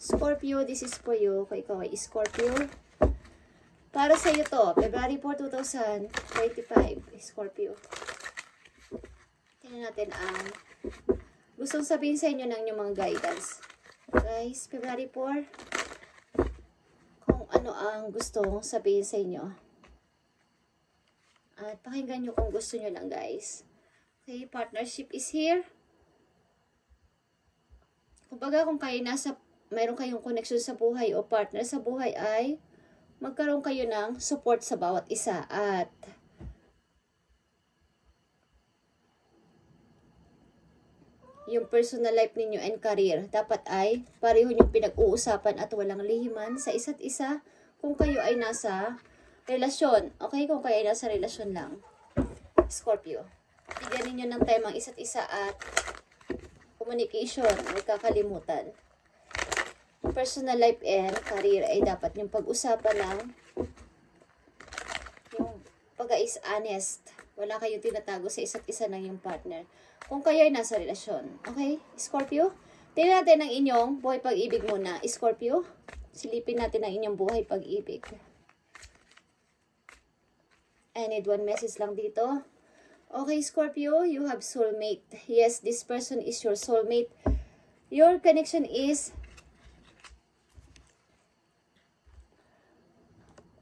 Scorpio, this is for you. Kung ikaw ay Scorpio. Para sa iyo to, February 4, 2025. Scorpio. Tingnan natin ang gustong sabihin sa inyo ng inyong mga guidance. Guys, February 4. Kung ano ang gustong sabihin sa inyo. At pakinggan nyo kung gusto nyo lang, guys. Okay, partnership is here. Kumbaga, kung kayo mayroon kayong connection sa buhay o partner sa buhay ay magkaroon kayo ng support sa bawat isa. At yung personal life ninyo and career, dapat ay pareho yung pinag-uusapan at walang lihiman sa isa't isa kung kayo ay nasa relasyon. Okay, kung kayo ay nasa relasyon lang. Scorpio. Bigyan ninyo ng time ang isa't isa at communication, huwag kakalimutan. Personal life and career ay dapat yung pag-usapan ng yung pag-is honest. Wala kayong tinatago sa isa't isa ng yung partner. Kung kayo ay nasa relasyon. Okay, Scorpio? Tingnan natin ang inyong buhay pag-ibig muna. Scorpio, silipin natin ang inyong buhay pag-ibig. I need one message lang dito. Okay, Scorpio, you have soulmate. Yes, this person is your soulmate. Your connection is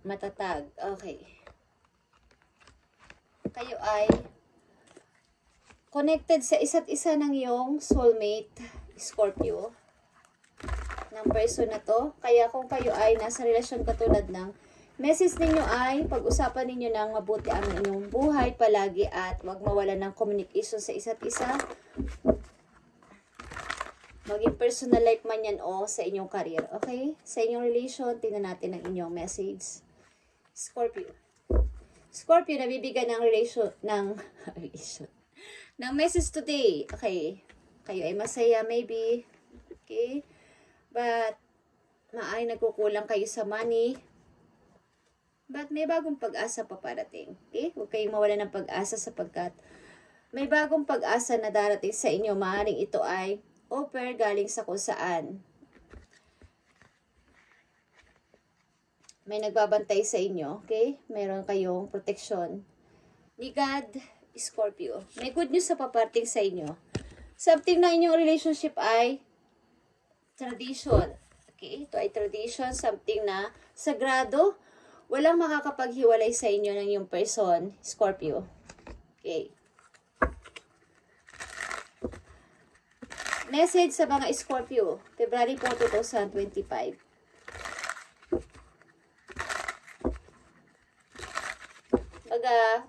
matatag. Okay. Kayo ay connected sa isa't isa ng iyong soulmate, Scorpio, ng person na to. Kaya kung kayo ay nasa relasyon katulad ng message ninyo ay pag-usapan ninyo ng mabuti ang inyong buhay palagi at wag mawalan ng communication sa isa't isa. Maging personal life man yan o sa inyong career. Okay? Sa inyong relation, tingnan natin ang inyong message. Scorpio. Scorpio, nabibigyan ng ng message today. Okay. Kayo ay masaya, maybe. Okay. But, maaaring nagkukulang kayo sa money. But, may bagong pag-asa pa parating. Okay? Huwag kayong mawala ng pag-asa sapagkat may bagong pag-asa na darating sa inyo. Maaaring ito ay offer galing sa kung saan. May nagbabantay sa inyo, okay? Meron kayong protection ni God, Scorpio. May good news sa paparting sa inyo. Something na inyong relationship ay tradition. Okay? Ito ay tradition, something na sagrado. Walang makakapaghiwalay sa inyo ng yung person, Scorpio. Okay. Message sa mga Scorpio, February 4, 2025.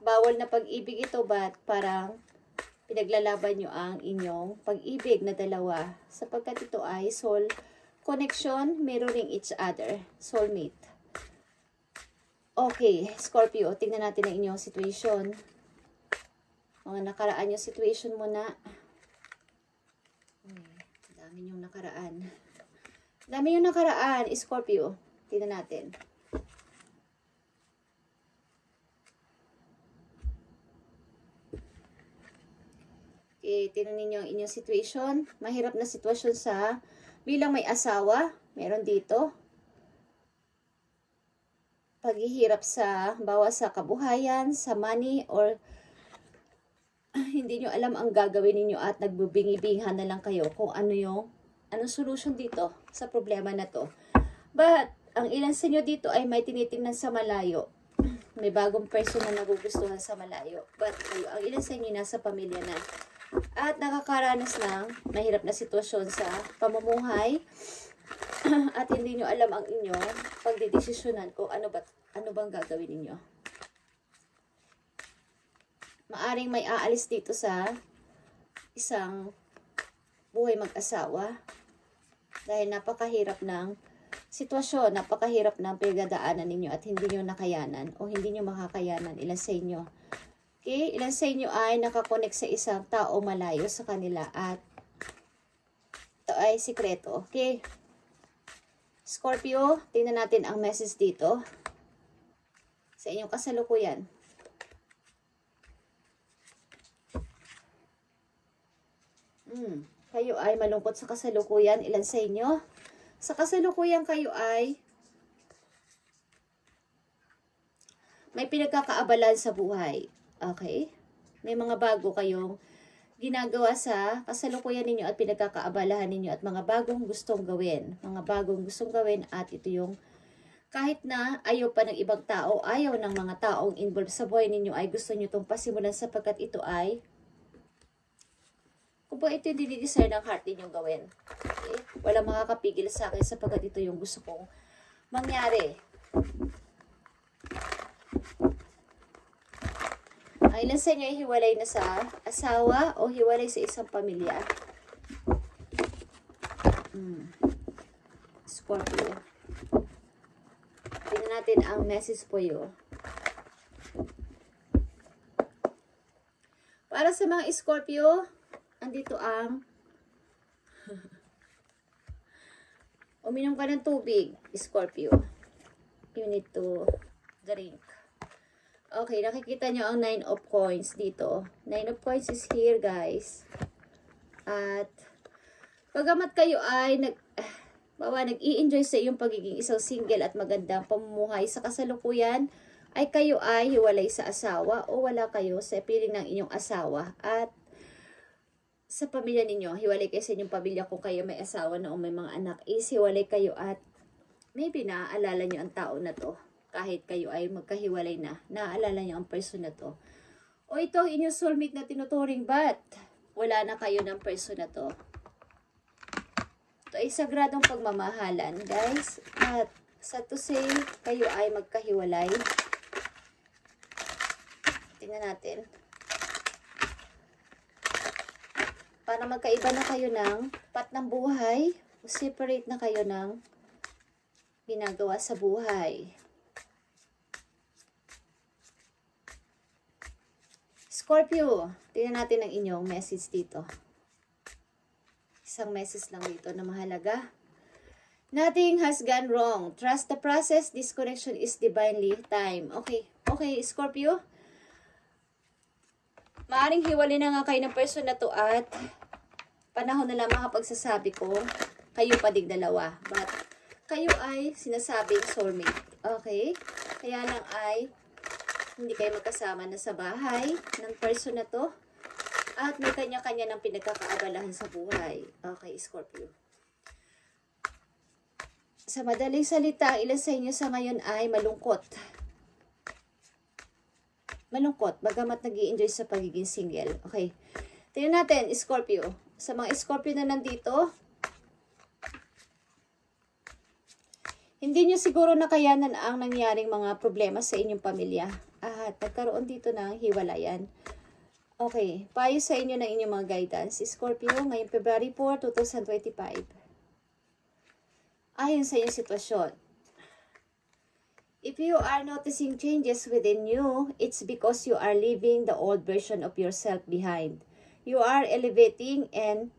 Bawal na pag-ibig ito, but parang pinaglalaban nyo ang inyong pag-ibig na dalawa sapagkat ito ay soul connection, mirroring each other, soulmate. Okay, Scorpio, tingnan natin ang inyong situation. Mga nakaraan yung situation muna. Dami yung nakaraan. Dami yung nakaraan, Scorpio. Tingnan natin. Okay, tingnan ninyo ang inyong situation. Mahirap na sitwasyon sa bilang may asawa. Meron dito. Paghihirap sa bawas sa kabuhayan, sa money, or hindi nyo alam ang gagawin ninyo at nagbubingi-binghan na lang kayo kung anong solution dito sa problema na to. But, ang ilan sa inyo dito ay may tinitingnan sa malayo. May bagong person na nagugustuhan sa malayo. But, kayo, ang ilan sa inyo nasa pamilya na. At nakakaranas ng mahirap na sitwasyon sa pamumuhay at hindi nyo alam ang inyong pagdidesisyonan kung ano bang gagawin ninyo. Maaring may aalis dito sa isang buhay mag-asawa dahil napakahirap ng sitwasyon, napakahirap ng pinagdadaanan ninyo at hindi nyo nakayanan o hindi nyo makakayanan ilan sa inyo. Okay, ilan sa inyo ay nakakonect sa isang tao malayo sa kanila at ito ay sikreto. Okay, Scorpio, tingnan natin ang message dito sa inyong kasalukuyan. Kayo ay malungkot sa kasalukuyan. Ilan sa inyo? Sa kasalukuyan kayo ay may pinagkakaabalan sa buhay. Okay? May mga bago kayong ginagawa sa kasalukuyan ninyo at pinagkakaabalahan ninyo at mga bagong gustong gawin. Mga bagong gustong gawin at ito yung kahit na ayaw pa ng ibang tao, ayaw ng mga taong involved sa buhay ninyo ay gusto nyo itong pasimulan sapagkat ito ay kung ba ito yung dinidesire ng heart ninyong gawin. Okay? Walang makakapigil sa akin sapagkat ito yung gusto kong mangyari. Ang ilan sa inyo ay hiwalay na sa asawa o hiwalay sa isang pamilya. Scorpio. Tingnan natin ang message po yun. Para sa mga Scorpio, andito ang uminom ka ng tubig, Scorpio. You need to drink. Okay, nakikita nyo ang 9 of coins dito. 9 of coins is here, guys. At pagamat kayo ay nag-i-enjoy sa iyong pagiging isang single at magandang pamumuhay sa kasalukuyan, ay kayo ay hiwalay sa asawa o wala kayo sa piling ng inyong asawa. At sa pamilya ninyo, hiwalay kayo sa inyong pamilya kung kayo may asawa na o may mga anak, is hiwalay kayo at maybe naaalala nyo ang tao na to. Kahit kayo ay magkahiwalay na, naaalala nyo ang person na to. O ito ang inyong soulmate na tinuturing, but wala na kayo ng person na to. Ito ay sagradong pagmamahalan, guys. At sa to say, kayo ay magkahiwalay. Tingnan natin. Para magkaiba na kayo ng path ng buhay, o separate na kayo ng ginagawa sa buhay. Scorpio, tingnan natin ang inyong message dito. Isang message lang dito na mahalaga. Nothing has gone wrong. Trust the process. This connection is divinely timed. Okay. Okay, Scorpio. Maaring hiwalay na nga kayo ng person na to at panahon na lang makapagsasabi ko kayo pa dig dalawa. But kayo ay sinasabing soulmate. Okay? Kaya lang ay hindi kayo magkasama na sa bahay ng person na to. At may kanya-kanya ng pinagkakaabalahan sa buhay. Okay, Scorpio. Sa madaling salita, ang ilan sa inyo sa ngayon ay malungkot. Malungkot, bagamat nag-i-enjoy sa pagiging single. Okay. Tingnan natin, Scorpio. Sa mga Scorpio na nandito, hindi nyo siguro nakayanan ang nangyaring mga problema sa inyong pamilya. At nagkaroon dito ng hiwalayan. Okay, payo sa inyo ng inyong mga guidance. Scorpio, ngayong February 4, 2025. Ayon sa inyong sitwasyon. If you are noticing changes within you, it's because you are leaving the old version of yourself behind. You are elevating and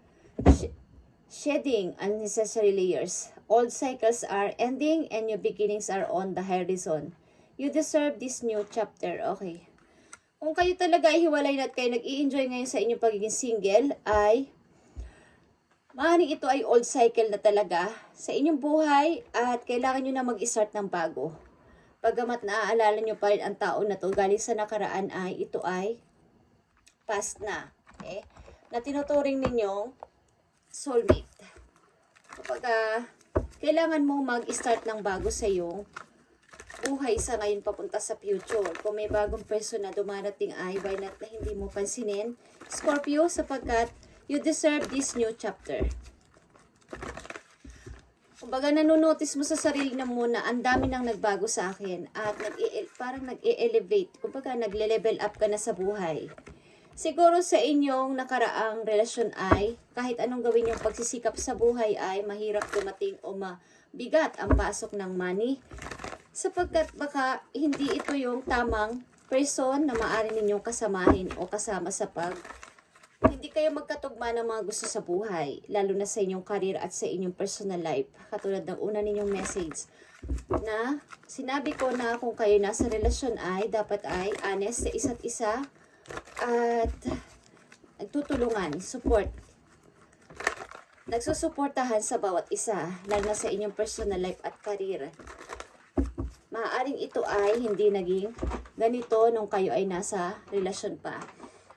shedding unnecessary layers. Old cycles are ending and new beginnings are on the horizon. You deserve this new chapter. Okay. Kung kayo talaga ay hiwalay na at kayo nag-i-enjoy ngayon sa inyong pagiging single, ay maaaring ito ay old cycle na talaga sa inyong buhay at kailangan nyo na mag-start ng bago. Pagamat naaalala nyo pa rin ang tao na to galing sa nakaraan ay ito ay past na. Okay? Na tinuturing ninyong soulmate. Kapag kailangan mong mag-start ng bago sa iyong buhay sa ngayon papunta sa future. Kung may bagong person na dumarating ay why not na hindi mo pansinin, Scorpio, sapagkat you deserve this new chapter. Kumbaga nanonotice mo sa sarili na muna, ang dami nang nagbago sa akin at parang nag-e-elevate. Kumbaga nagle-level up ka na sa buhay. Siguro sa inyong nakaraang relasyon ay kahit anong gawin yung pagsisikap sa buhay ay mahirap dumating o mabigat ang pasok ng money. Sapagkat baka hindi ito yung tamang person na maaari ninyong kasamahin o kasama sa hindi kayo magkatugma ng mga gusto sa buhay, lalo na sa inyong career at sa inyong personal life. Katulad ng una ninyong message na sinabi ko na kung kayo nasa relasyon ay dapat ay honest sa isa't isa at nagtutulungan, support. nagsusuportahan sa bawat isa, lalo na sa inyong personal life at career. Maaaring ito ay hindi naging ganito nung kayo ay nasa relasyon pa.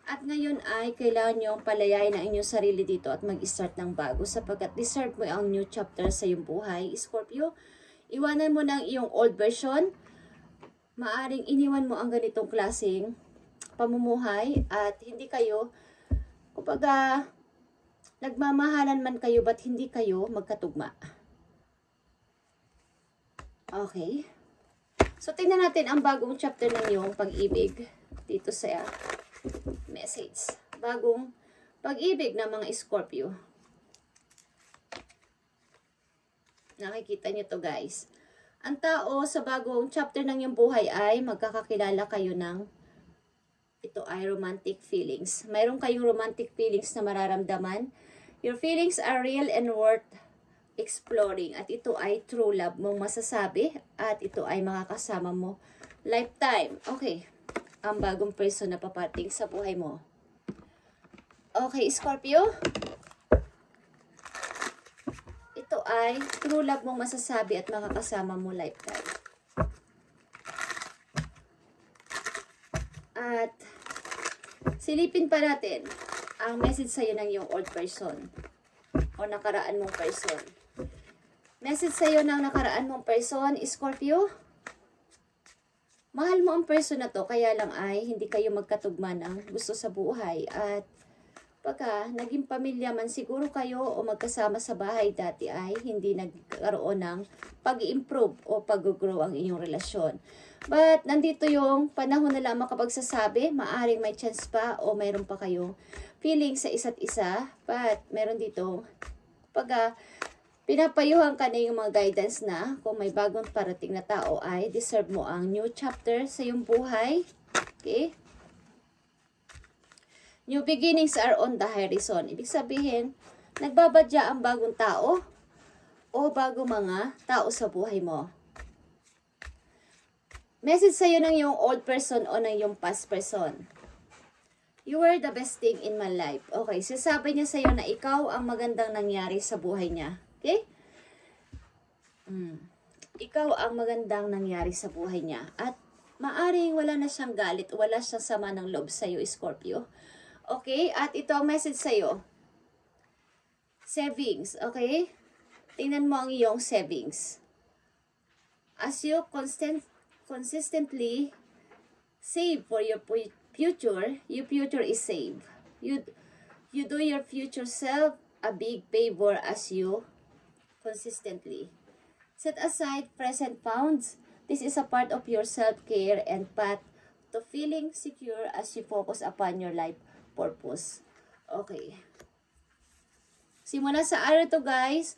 At ngayon ay kailangan nyo palayain ang inyong sarili dito at mag-start ng bago sapagkat deserve mo ang new chapter sa iyong buhay, Scorpio. Iwanan mo ng iyong old version. Maaaring iniwan mo ang ganitong klaseng pamumuhay at hindi kayo, kumbaga, nagmamahalan man kayo ba't hindi kayo magkatugma. Okay. So, tingnan natin ang bagong chapter ng iyong pag-ibig dito sa message. Bagong pag-ibig ng mga Scorpio. Nakikita nyo to guys. Ang tao sa bagong chapter ng iyong buhay ay magkakakilala kayo ng ito ay romantic feelings. Mayroon kayong romantic feelings na mararamdaman. Your feelings are real and worth exploring. At ito ay true love mong masasabi. At ito ay makakasama mo lifetime. Okay. Ang bagong person na papating sa buhay mo. Okay, Scorpio. Ito ay true love mong masasabi at makakasama mo lifetime. At silipin pa natin ang message sa'yo ng iyong old person o nakaraan mong person. Message sa'yo ng nakaraan mong person, Scorpio. Mahal mo ang person na to, kaya lang ay hindi kayo magkatugma ng gusto sa buhay. At pagka naging pamilya man siguro kayo o magkasama sa bahay dati ay hindi nagkaroon ng pag-improve o pag-grow ang inyong relasyon. But nandito yung panahon na lamang kapag sasabi, maaring may chance pa o mayroon pa kayong feeling sa isa't isa. But meron dito, pagka pinapayuhan ka na yung mga guidance na kung may bagong parating na tao ay deserve mo ang new chapter sa iyong buhay. Okay? New beginnings are on the horizon. Ibig sabihin, nagbabadya ang bagong tao o bagong mga tao sa buhay mo. Message sa'yo ng yung old person o ng yung past person. You were the best thing in my life. Okay, sasabi niya sa'yo na ikaw ang magandang nangyari sa buhay niya. Okay? Ikaw ang magandang nangyari sa buhay niya. At maaring wala na siyang galit, wala siyang sama ng loob sa'yo, Scorpio. Okay? At ito ang message sa'yo. Savings. Okay? Tingnan mo ang iyong savings. As you consistently save for your future is saved. You do your future self a big favor as you consistently set aside present funds. This is a part of your self-care and path to feeling secure as you focus upon your life purpose. Okay. Simula sa araw to guys,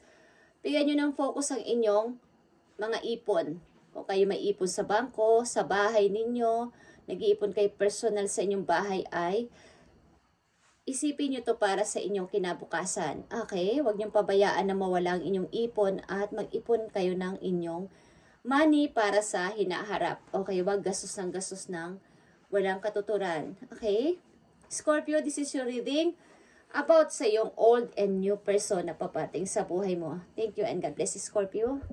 bigyan nyo ng focus ang inyong mga ipon. Kung kayo may ipon sa bangko, sa bahay ninyo, nag-iipon kayo personal sa inyong bahay ay isipin nyo to para sa inyong kinabukasan. Okay? Huwag niyong pabayaan na mawala ang inyong ipon at mag-ipon kayo ng inyong money para sa hinaharap. Okay? Huwag gastos ng walang katuturan. Okay? Scorpio, this is your reading about sa iyong old and new person na papating sa buhay mo. Thank you and God bless you, Scorpio.